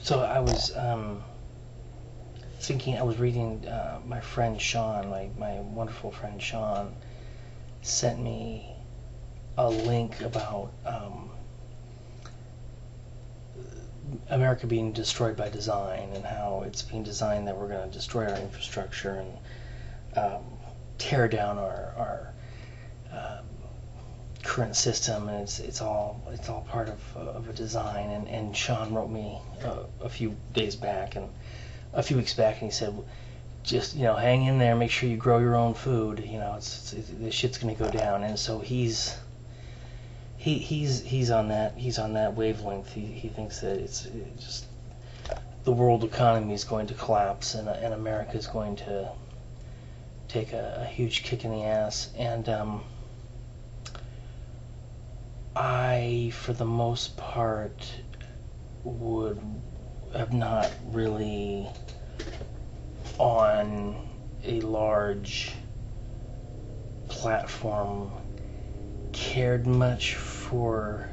So I was thinking, I was reading, my friend Sean, my wonderful friend Sean, sent me a link about America being destroyed by design, and how it's being designed that we're going to destroy our infrastructure and tear down our current system, and it's all part of a design. And Sean wrote me a few weeks back, and he said, just hang in there, make sure you grow your own food. The shit's gonna go down. And so he's on that wavelength. He thinks that it's just the world economy is going to collapse, and America is going to take a huge kick in the ass. And I, for the most part, would have not really, on a large platform, cared much for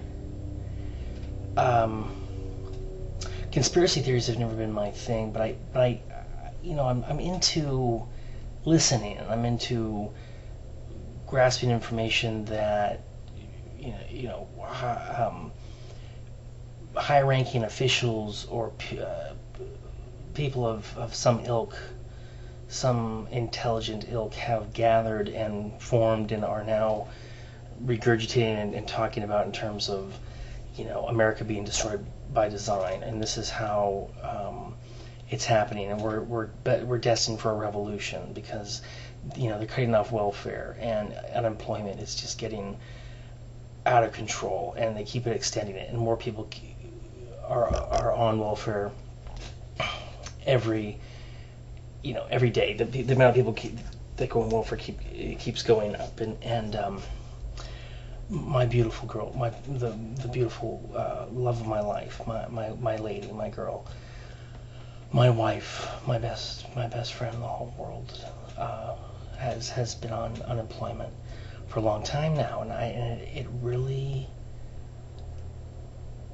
conspiracy theories. Have never been my thing, but I'm into listening. I'm into grasping information that high-ranking officials or people of some ilk, some intelligent ilk, have gathered and formed and are now regurgitating and talking about in terms of America being destroyed by design. And this is how it's happening, and we're destined for a revolution, because they're cutting off welfare, and unemployment is just getting out of control, and they keep extending it, and more people are on welfare every day. The amount of people that go on welfare keeps going up. And my beautiful girl, the beautiful love of my life, my lady, my girl, my wife, my best friend in the whole world, has been on unemployment for a long time now, and it really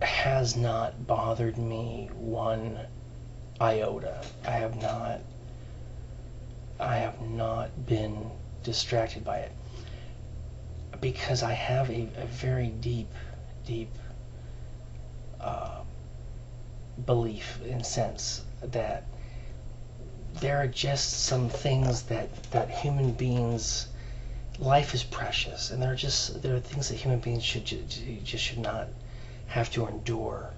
has not bothered me one iota. I have not been distracted by it, because I have a very deep belief and sense that there are just some things that human beings, life is precious, and there are things that human beings should not have to endure.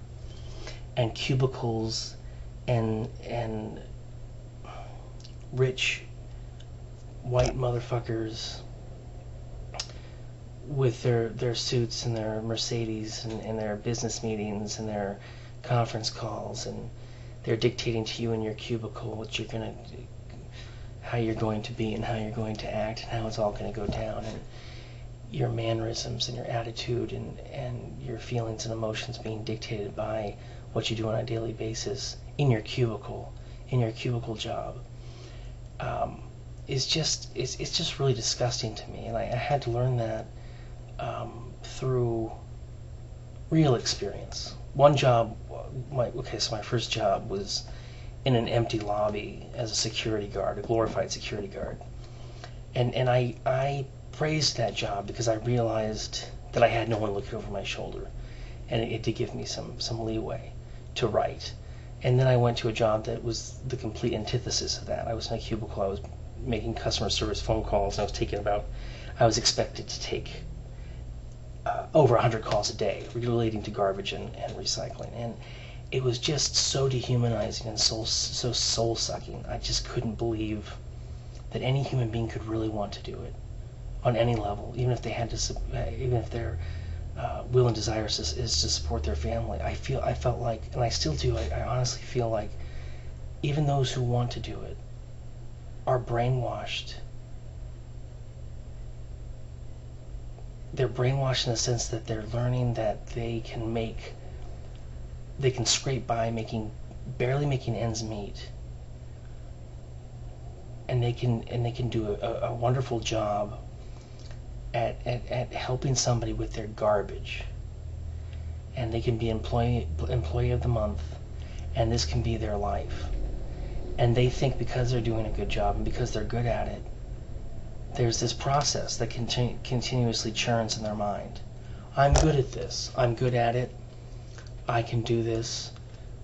And cubicles and rich white motherfuckers with their suits and their Mercedes and their business meetings and their conference calls, and they're dictating to you in your cubicle how you're going to be and how you're going to act and how it's all going to go down, and your mannerisms and your attitude and your feelings and emotions being dictated by what you do on a daily basis in your cubicle job, it's just really disgusting to me. And I had to learn that through real experience. One job, my first job was in an empty lobby as a security guard, a glorified security guard. And I praised that job because I realized that I had no one looking over my shoulder, and it did give me some leeway to write. And then I went to a job that was the complete antithesis of that. I was in a cubicle, I was making customer service phone calls, and I was expected to take over 100 calls a day relating to garbage and recycling. And it was just so dehumanizing and so soul-sucking. I just couldn't believe that any human being could really want to do it on any level, even if their will and desire is to support their family. I felt like, and I still do, I honestly feel like even those who want to do it are brainwashed. They're brainwashed in the sense that they're learning that they can scrape by barely making ends meet, and they can do a wonderful job at helping somebody with their garbage, and they can be employee of the month, and this can be their life. And they think because they're doing a good job and because they're good at it, there's this process that continuously churns in their mind. I'm good at this. I'm good at it. I can do this.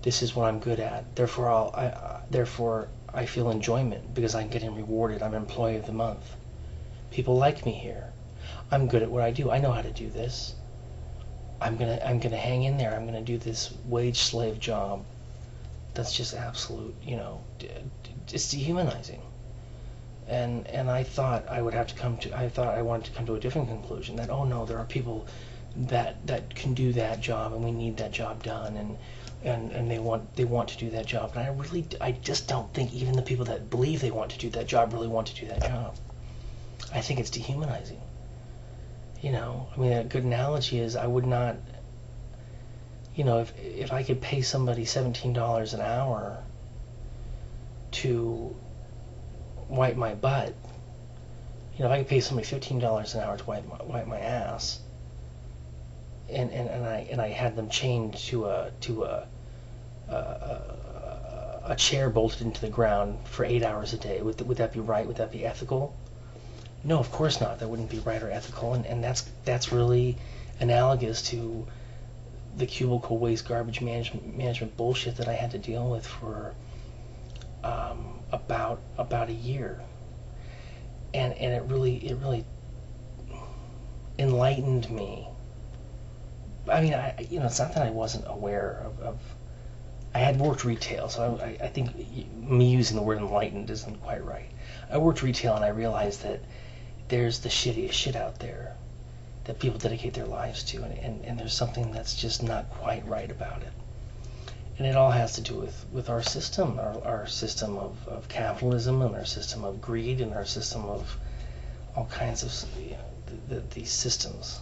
This is what I'm good at. Therefore, I feel enjoyment because I'm getting rewarded. I'm Employee of the Month. People like me here. I'm good at what I do. I know how to do this. I'm gonna hang in there. I'm gonna do this wage slave job. That's just absolute, it's dehumanizing. And I thought I wanted to come to a different conclusion, that oh no, there are people that can do that job, and we need that job done, and they want to do that job. And I just don't think even the people that believe they want to do that job really want to do that job. I think it's dehumanizing. A good analogy is I would not, if I could pay somebody $17 an hour to wipe my butt, if I could pay somebody $15 an hour to wipe my ass, and I had them chained to a chair bolted into the ground for 8 hours a day, would that be right? Would that be ethical? No, of course not. That wouldn't be right or ethical, and that's really analogous to the cubicle waste garbage management bullshit that I had to deal with for about a year, and it really enlightened me. It's not that I wasn't aware of. I had worked retail, so I think me using the word enlightened isn't quite right. I worked retail, and I realized that there's the shittiest shit out there that people dedicate their lives to, and there's something that's just not quite right about it. And it all has to do with our system, our system of capitalism, and our system of greed, and our system of all kinds of these systems.